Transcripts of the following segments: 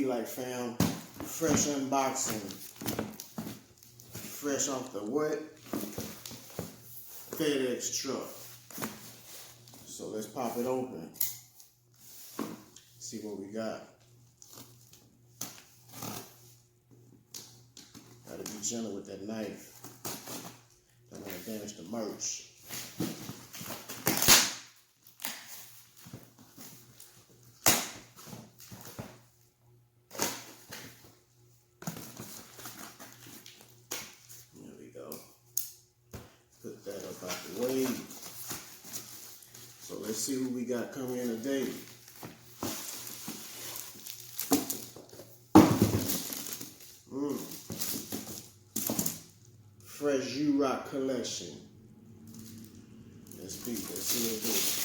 be like, fam. Fresh unboxing. Fresh off the what? FedEx truck. So let's pop it open. See what we got. Gotta be gentle with that knife. Don't want to damage the merch. There we go. Put that up out the way. So let's see who we got coming in today. Fresh U-Rock collection. Let's see what it is.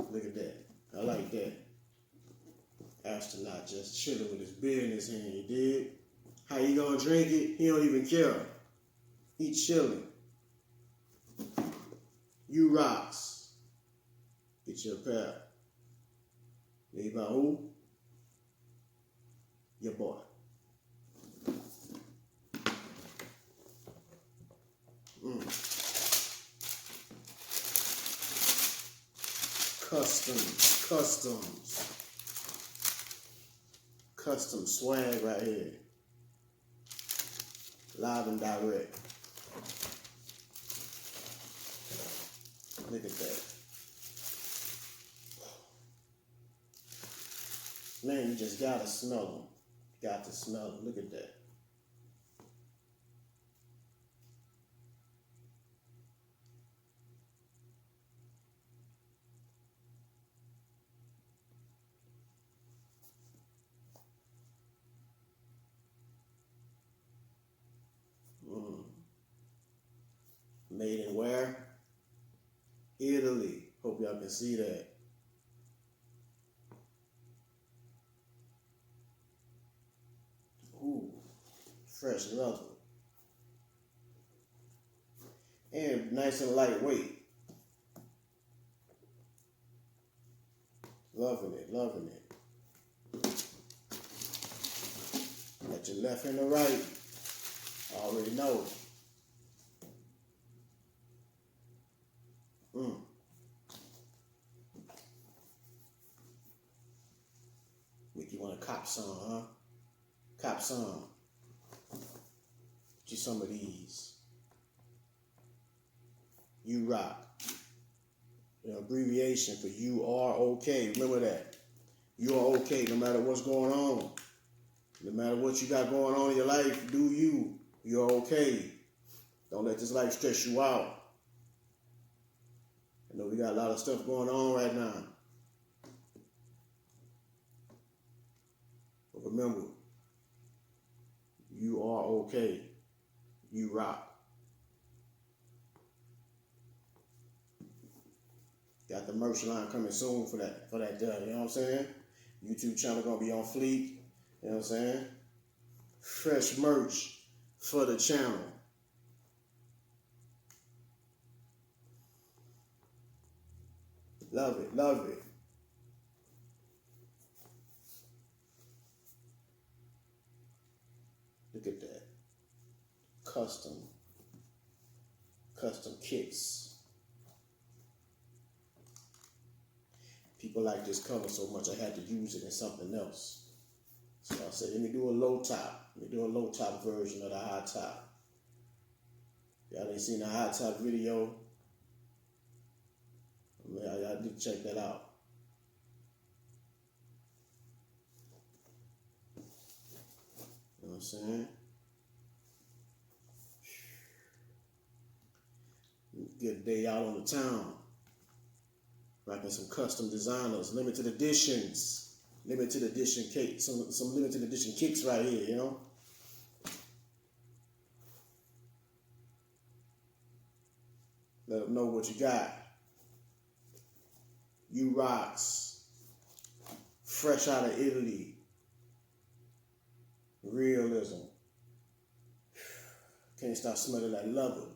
Look at that. I like that. Astronaut just chilling with his beer in his hand, you dig? How you gonna drink it? He don't even care. He chilling. U-Rocks. Get your pair. Made by who? Your boy. Custom swag right here. Live and direct. Look at that. Man, you just gotta smell them. Got to smell them. Look at that. Made in where? Italy. Hope y'all can see that. Ooh, fresh leather. And nice and lightweight. Loving it, loving it. Got your left and the right. I already know. Make you want to cop some, huh? Cop some. Get you some of these. U-Rock. The abbreviation for you are okay. Remember that. You are okay no matter what's going on. No matter what you got going on in your life, do you. You're okay. Don't let this life stress you out. I know we got a lot of stuff going on right now. But remember, you are okay. You rock. Got the merch line coming soon for that you know what I'm saying? YouTube channel gonna be on fleek, you know what I'm saying? Fresh merch for the channel. Love it, love it. Look at that. Custom kits. People like this cover so much I had to use it in something else. So I said, let me do a low top. Let me do a low top version of the high top. Y'all ain't seen the high top video? Y'all need to check that out. You know what I'm saying? Good day out on the town. Rocking some custom designers, limited editions, limited edition cakes, some limited edition kicks right here, you know? Let them know what you got. U-Rocks, fresh out of Italy. Realism. Can't stop smelling that leather.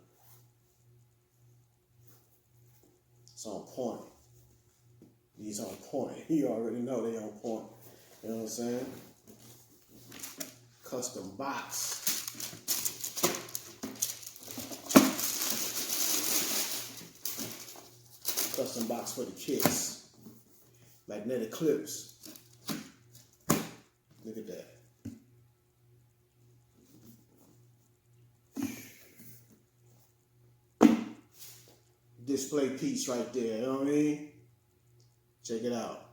It's on point. These on point. You already know they on point. You know what I'm saying? Custom box. Custom box for the kits. Magnetic clips. Look at that. Display piece right there, you know what I mean? Check it out.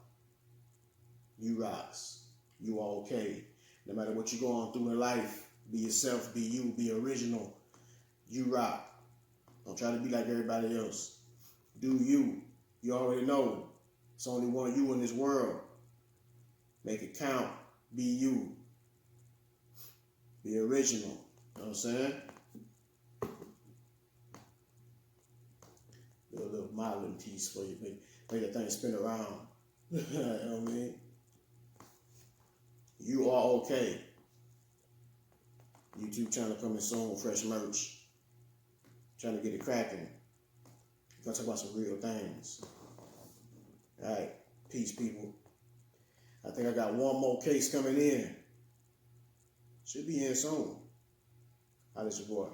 You rocks. You are okay. No matter what you're going through in life, be yourself, be you, be original. You rock. Don't try to be like everybody else. Do you. You already know. It's only one you in this world. Make it count. Be you. Be original. You know what I'm saying? Do a little modeling piece for you. Make that thing spin around. You know what I mean? You are okay. YouTube trying to come in soon, fresh merch. Trying to get it cracking. We're going to talk about some real things. All right. Peace, people. I think I got one more case coming in. Should be in soon. How does your boy?